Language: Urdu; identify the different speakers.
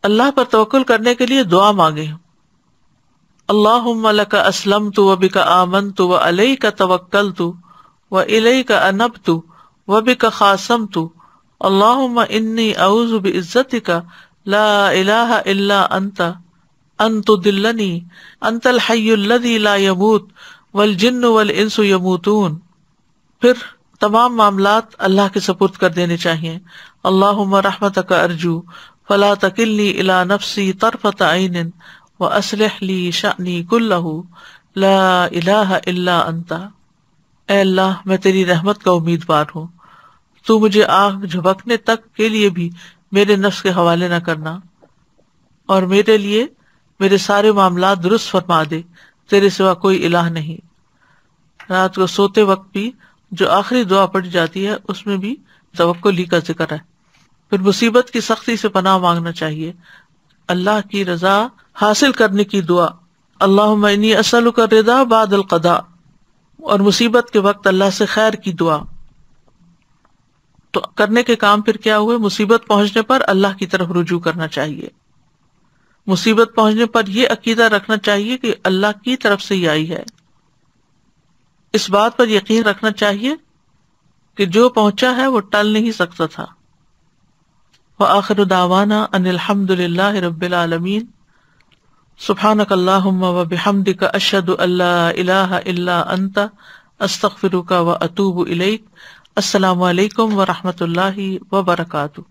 Speaker 1: اللہ پر توکل کرنے کے لیے دعا مانگے. اللہم لک اسلمت وبک آمنت وعلیک توکلت وإلیک انبت وبک خاصمت اللہم انی اعوذ بعزتک لا الہ الا انت ان تضلنی انت الحی الذی لا یموت والجن والانس یموتون. پھر تمام معاملات اللہ کے سپرد کر دینے چاہیے. اللہم رحمتک ارجو فلا تکلنی الی نفسی طرفۃ عین واصلح لی شأنی کلہ لا الہ الا انت. اے اللہ میں تیری رحمت کا امیدوار ہوں، تو مجھے آنکھ جھپکنے تک کے لیے بھی میرے نفس کے حوالے نہ کرنا، اور میرے لیے میرے سارے معاملات درست فرما دے، تیرے سوا کوئی الہ نہیں. رات کو سوتے وقت بھی جو آخری دعا پڑھی جاتی ہے اس میں بھی توکل کا ذکر ہے. پھر مصیبت کی سختی سے پناہ مانگنا چاہیے. اللہ کی رضا حاصل کرنے کی دعا، اللہم انی اسألک الرضا بعد القضاء، اور مصیبت کے وقت اللہ سے خیر کی دعا. تو کرنے کے کام پھر کیا ہوئے؟ مصیبت پہنچنے پر اللہ کی طرف رجوع کرنا چاہیے. مصیبت پہنچنے پر یہ عقیدہ رکھنا چاہیے کہ اللہ کی طرف سے ہی آئی ہے. اس بات پر یقین رکھنا چاہیے کہ جو پہنچا ہے وہ ٹل نہیں سکتا تھا. وآخر دعوانا ان الحمد للہ رب العالمین. سبحانک اللہم وبحمدک اشہد ان لا الہ الا انت استغفرک واتوب الیک. السلام علیکم ورحمۃ اللہ وبرکاتہ.